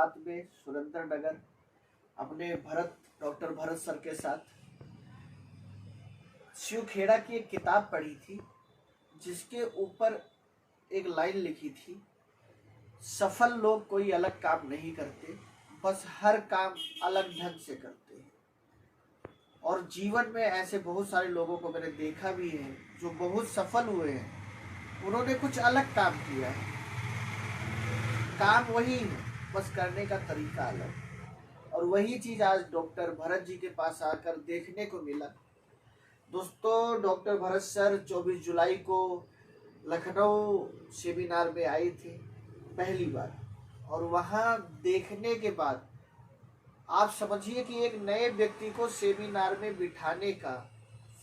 गुजरात में सुरेंद्रनगर अपने doctor Bharat sir के साथ शिव खेड़ा की एक किताब पढ़ी थी, जिसके ऊपर एक लाइन लिखी थी, सफल लोग कोई अलग काम नहीं करते, बस हर काम अलग ढंग से करते हैं। और जीवन में ऐसे बहुत सारे लोगों को मैंने देखा भी है जो बहुत सफल हुए हैं। उन्होंने कुछ अलग काम किया है, काम वही है, बस करने का तरीका अलग। और वही चीज आज डॉक्टर भरत जी के पास आकर देखने को मिला। दोस्तों, डॉक्टर भरत सर 24 जुलाई को लखनऊ सेमिनार में आए थे पहली बार, और वहां देखने के बाद आप समझिए कि एक नए व्यक्ति को सेमिनार में बिठाने का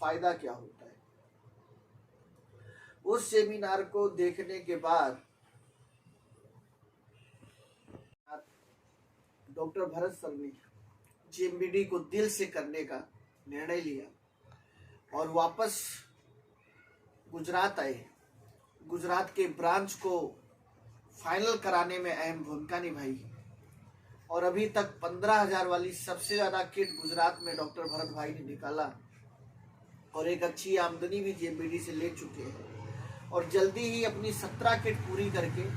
फायदा क्या होता है। उस सेमिनार को देखने के बाद डॉक्टर भरत सर ने जेएमबीडी को दिल से करने का निर्णय लिया और वापस गुजरात आए। गुजरात के ब्रांच को फाइनल कराने में अहम भूमिका निभाई और अभी तक 15,000 वाली सबसे ज्यादा किट गुजरात में डॉक्टर भरत भाई ने निकाला और एक अच्छी आमदनी भी जेएमबीडी से ले चुके हैं और जल्दी ही अपनी 17 किट पूरी करके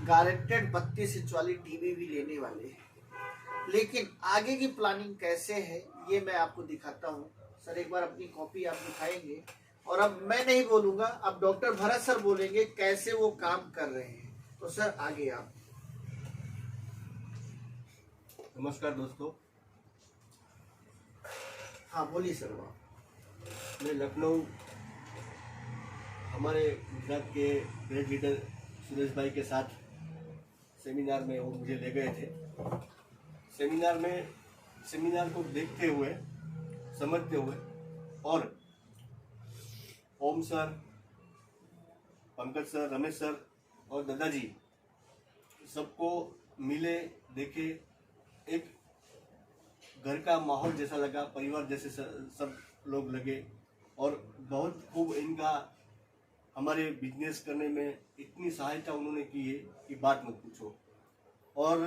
गारंटेड 32 इंच वाली टीवी भी लेने वाले हैं। लेकिन आगे की प्लानिंग कैसे है ये मैं आपको दिखाता हूँ। सर एक बार अपनी कॉपी आप दिखाएंगे और अब मैं नहीं बोलूंगा, अब डॉक्टर भरत सर बोलेंगे कैसे वो काम कर रहे हैं। तो सर आगे आप। नमस्कार दोस्तों। हाँ बोलिए सर। मैं लखनऊ हमारे गुजरात के ग्रेट लीडर सुरेश भाई के साथ सेमिनार में वो मुझे ले गए थे। सेमिनार को देखते हुए, समझते हुए, और Om sir, Pankaj sir, Ramesh sir और दादाजी सबको मिले, देखे, एक घर का माहौल जैसा लगा, परिवार जैसे सब लोग लगे और बहुत खूब इनका हमारे बिजनेस करने में इतनी सहायता उन्होंने की है कि बात मत पूछो। और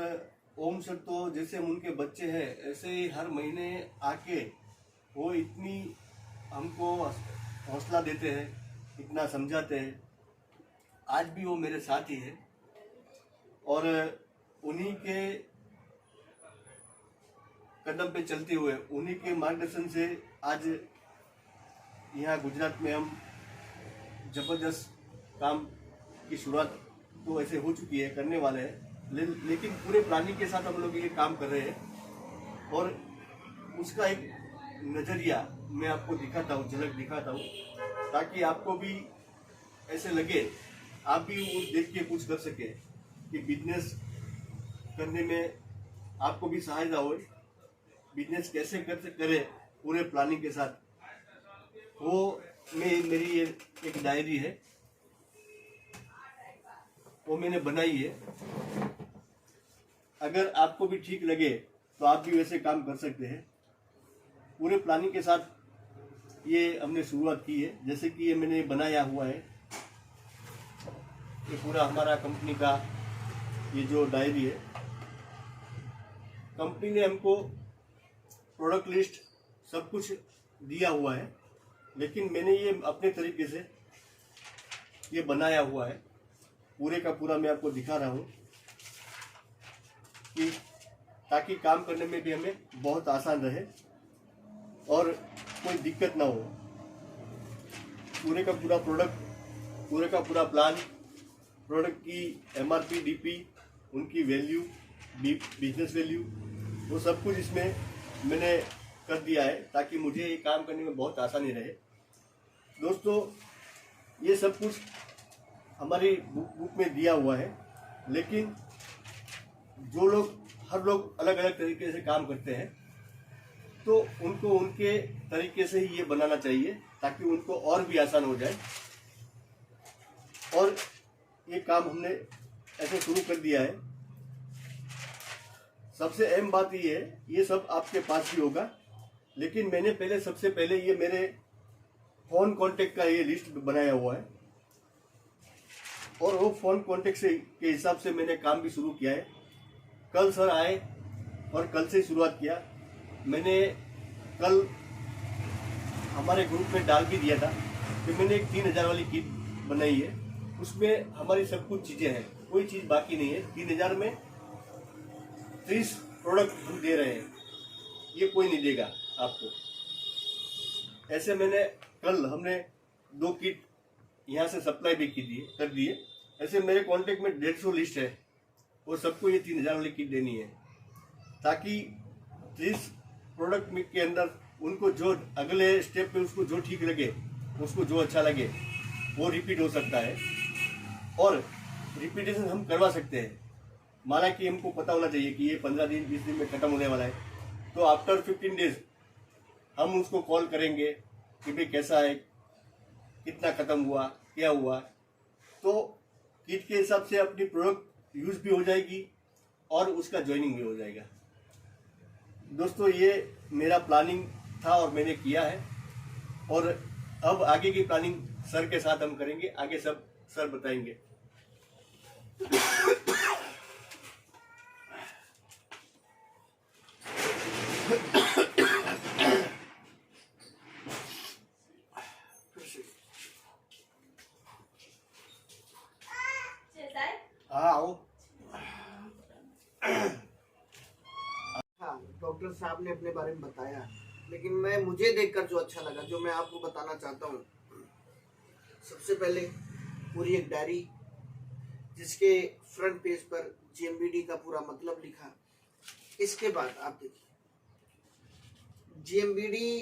ओम सर तो जैसे उनके बच्चे हैं ऐसे ही हर महीने आके वो इतनी हमको हौसला देते हैं, इतना समझाते हैं। आज भी वो मेरे साथ ही है और उन्हीं के कदम पे चलते हुए, उन्हीं के मार्गदर्शन से आज यहाँ गुजरात में हम जबरदस्त काम की शुरुआत तो ऐसे हो चुकी है, करने वाले हैं, लेकिन पूरे प्लानिंग के साथ हम लोग ये काम कर रहे हैं। और उसका एक नज़रिया मैं आपको दिखाता हूँ, झलक दिखाता हूँ, ताकि आपको भी ऐसे लगे, आप भी वो देख के कुछ कर सके कि बिजनेस करने में आपको भी सहायता हो, बिजनेस कैसे करे पूरे प्लानिंग के साथ। वो मेरी एक डायरी है, वो मैंने बनाई है। अगर आपको भी ठीक लगे तो आप भी वैसे काम कर सकते हैं। पूरे प्लानिंग के साथ ये हमने शुरुआत की है। जैसे कि ये मैंने बनाया हुआ है, ये पूरा हमारा कंपनी का ये जो डायरी है। कंपनी ने हमको प्रोडक्ट लिस्ट सब कुछ दिया हुआ है, लेकिन मैंने ये अपने तरीके से ये बनाया हुआ है। पूरे का पूरा मैं आपको दिखा रहा हूँ कि ताकि काम करने में भी हमें बहुत आसान रहे और कोई दिक्कत ना हो। पूरे का पूरा प्रोडक्ट, पूरे का पूरा प्लान, प्रोडक्ट की एमआरपी, डीपी, उनकी वैल्यू, बिजनेस वैल्यू, वो सब कुछ इसमें मैंने कर दिया है ताकि मुझे ये काम करने में बहुत आसानी रहे। दोस्तों, ये सब कुछ हमारी बुक में दिया हुआ है, लेकिन हर लोग अलग अलग तरीके से काम करते हैं, तो उनको उनके तरीके से ही ये बनाना चाहिए ताकि उनको और भी आसान हो जाए। और ये काम हमने ऐसे शुरू कर दिया है। सबसे अहम बात ये है, ये सब आपके पास भी होगा, लेकिन मैंने सबसे पहले ये मेरे फोन कांटेक्ट का ये लिस्ट बनाया हुआ है और वो फोन कांटेक्ट के हिसाब से मैंने काम भी शुरू किया है। कल सर आए और कल से शुरुआत किया। मैंने कल हमारे ग्रुप में डाल भी दिया था कि मैंने एक 3000 वाली किट बनाई है, उसमें हमारी सब कुछ चीज़ें हैं, कोई चीज़ बाकी नहीं है। 3000 में 30 प्रोडक्ट हम दे रहे हैं, ये कोई नहीं देगा आपको। ऐसे हमने 2 किट यहाँ से सप्लाई भी कर दिए। ऐसे मेरे कांटेक्ट में 150 लिस्ट है और सबको ये 3000 वाली किट देनी है, ताकि 30 प्रोडक्ट के अंदर उनको जो अगले स्टेप पे उसको जो ठीक लगे, उसको जो अच्छा लगे वो रिपीट हो सकता है और रिपीटेशन हम करवा सकते हैं। माना कि हमको पता होना चाहिए कि ये 15 दिन 20 दिन में खत्म होने वाला है, तो आफ्टर 15 डेज हम उसको कॉल करेंगे कि भाई कैसा है, कितना खत्म हुआ, क्या हुआ। तो किट के हिसाब से अपनी प्रोडक्ट यूज भी हो जाएगी और उसका ज्वाइनिंग भी हो जाएगा। दोस्तों, ये मेरा प्लानिंग था और मैंने किया है, और अब आगे की प्लानिंग सर के साथ हम करेंगे। आगे सब सर बताएंगे। हाँ आओ। हाँ, डॉक्टर साहब ने अपने बारे में बताया, लेकिन मुझे देखकर जो अच्छा लगा, जो मैं आपको बताना चाहता हूँ। सबसे पहले पूरी एक डायरी, जिसके फ्रंट पेज पर जीएमबीडी का पूरा मतलब लिखा। इसके बाद आप देखिए जीएमबीडी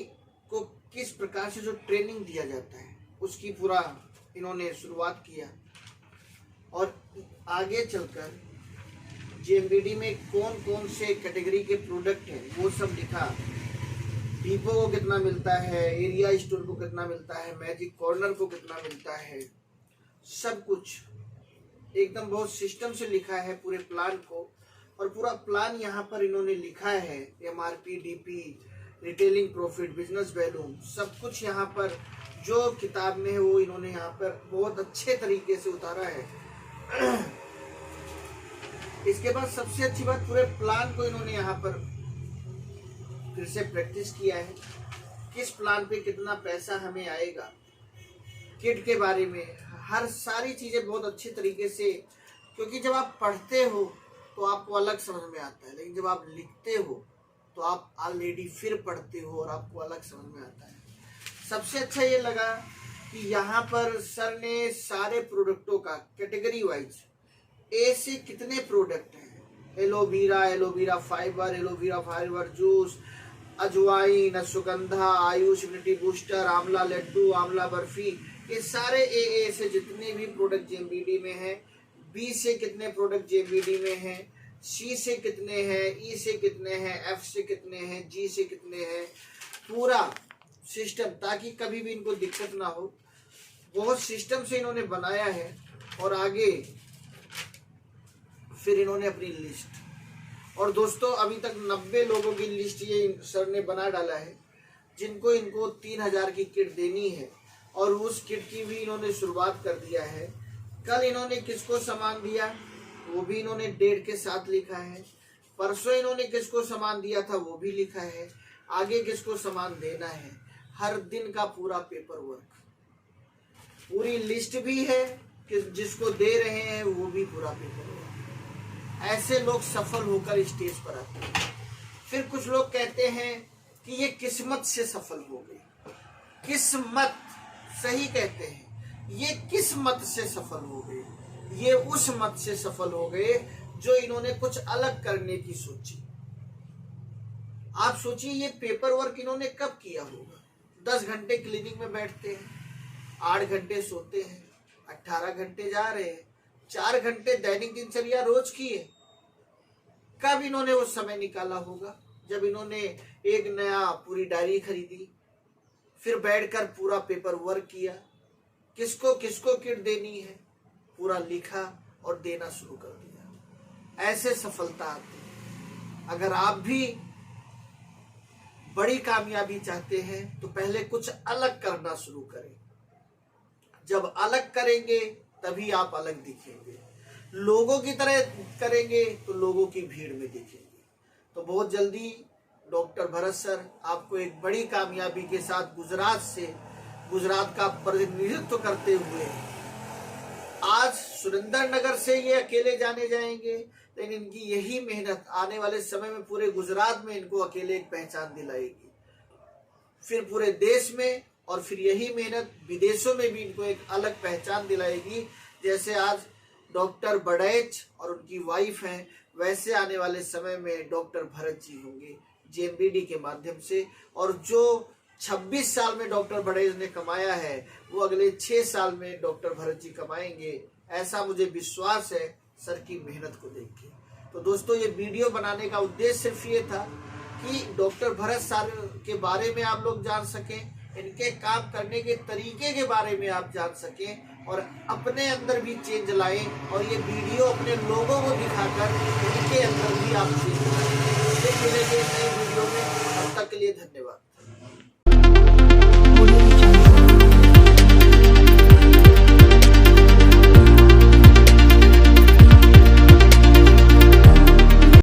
को किस प्रकार से जो ट्रेनिंग दिया जाता है, उसकी पूरा इन्होंने शुरुआत किया। और आगे चलकर जीएमबीडी में कौन कौन से कैटेगरी के प्रोडक्ट हैं वो सब लिखा। डिपो को कितना मिलता है, एरिया स्टोर को कितना मिलता है, मैजिक कॉर्नर को कितना मिलता है, सब कुछ एकदम बहुत सिस्टम से लिखा है पूरे प्लान को। और पूरा प्लान यहाँ पर इन्होंने लिखा है, MRP, DP, retailing profit, business value, सब कुछ यहाँ पर जो किताब में है वो इन्होंने यहाँ पर बहुत अच्छे तरीके से उतारा है। इसके बाद सबसे अच्छी बात, पूरे प्लान को इन्होंने यहाँ पर फिर से प्रैक्टिस किया है। किस प्लान पे कितना पैसा हमें आएगा, किट के बारे में हर सारी चीजें बहुत अच्छे तरीके से, क्योंकि जब आप पढ़ते हो तो आपको अलग समझ में आता है, लेकिन जब आप लिखते हो तो आप ऑलरेडी फिर पढ़ते हो और आपको अलग समझ में आता है। सबसे अच्छा ये लगा कि यहाँ पर सर ने सारे प्रोडक्टों का कैटेगरी वाइज, ए से कितने प्रोडक्ट हैं, aloe vera fibre, aloe vera fibre juice, अजवाइन, अश्वगंधा, आयुष इम्यूनिटी बूस्टर, आंवला लड्डू, आंवला बर्फी, ये सारे ए से जितने भी प्रोडक्ट जीएमबीडी में हैं। बी से कितने प्रोडक्ट जीएमबीडी में हैं, सी से कितने हैं, ई से कितने हैं, एफ से कितने हैं, जी से कितने हैं, पूरा सिस्टम, ताकि कभी भी इनको दिक्कत ना हो। बहुत सिस्टम से इन्होंने बनाया है। और आगे फिर इन्होंने अपनी लिस्ट, और दोस्तों अभी तक 90 लोगों की लिस्ट ये सर ने बना डाला है, जिनको इनको 3000 की किट देनी है। और उस किट की भी इन्होंने शुरुआत कर दिया है। कल इन्होंने किसको सामान दिया वो भी इन्होंने डेट के साथ लिखा है। परसों इन्होंने किसको सामान दिया था वो भी लिखा है। आगे किसको सामान देना है, हर दिन का पूरा पेपर वर्क, पूरी लिस्ट भी है कि जिसको दे रहे हैं वो भी पूरा पेपर वर्क। ऐसे लोग सफल होकर स्टेज पर आते हैं। फिर कुछ लोग कहते हैं कि ये किस्मत से सफल हो गए। किस्मत, सही कहते हैं, ये किस्मत से सफल हो गए। ये उस मत से सफल हो गए जो इन्होंने कुछ अलग करने की सोची। आप सोचिए ये पेपर वर्क इन्होंने कब किया होगा। 10 घंटे क्लिनिक में बैठते हैं, 8 घंटे सोते हैं, 18 घंटे जा रहे हैं, 4 घंटे दैनिक दिनचर्या रोज की है। कब इन्होंने वो समय निकाला होगा जब इन्होंने एक नया पूरी डायरी खरीदी, फिर बैठकर पूरा पेपर वर्क किया, किसको किसको किट देनी है पूरा लिखा और देना शुरू कर दिया। ऐसे सफलता आती है। अगर आप भी बड़ी कामयाबी चाहते हैं तो पहले कुछ अलग करना शुरू करें। जब अलग करेंगे तभी आप अलग दिखेंगे। लोगों की तरह करेंगे तो लोगों की भीड़ में दिखेंगे। तो बहुत जल्दी डॉक्टर भरत सर आपको एक बड़ी कामयाबी के साथ गुजरात का प्रतिनिधित्व करते हुए आज सुरेंद्रनगर से ये अकेले जाने जाएंगे, लेकिन इनकी यही मेहनत आने वाले समय में पूरे गुजरात में इनको अकेले एक पहचान दिलाएगी, फिर पूरे देश में, और फिर यही मेहनत विदेशों में भी इनको एक अलग पहचान दिलाएगी। जैसे आज डॉक्टर बड़ैच और उनकी वाइफ हैं, वैसे आने वाले समय में डॉक्टर भरत जी होंगे जेएमबीडी के माध्यम से। और जो 26 साल में डॉक्टर बड़ैच ने कमाया है वो अगले 6 साल में डॉक्टर भरत जी कमाएंगे, ऐसा मुझे विश्वास है सर की मेहनत को देख के। तो दोस्तों, ये वीडियो बनाने का उद्देश्य सिर्फ ये था कि डॉक्टर भरत सर के बारे में आप लोग जान सकें, इनके काम करने के तरीके के बारे में आप जान सकें और अपने अंदर भी चेंज लाएं, और ये वीडियो अपने लोगों को दिखाकर इनके अंदर भी आप चेंज लाएं। फिर मिलेंगे नए वीडियो में, तब तक के लिए धन्यवाद।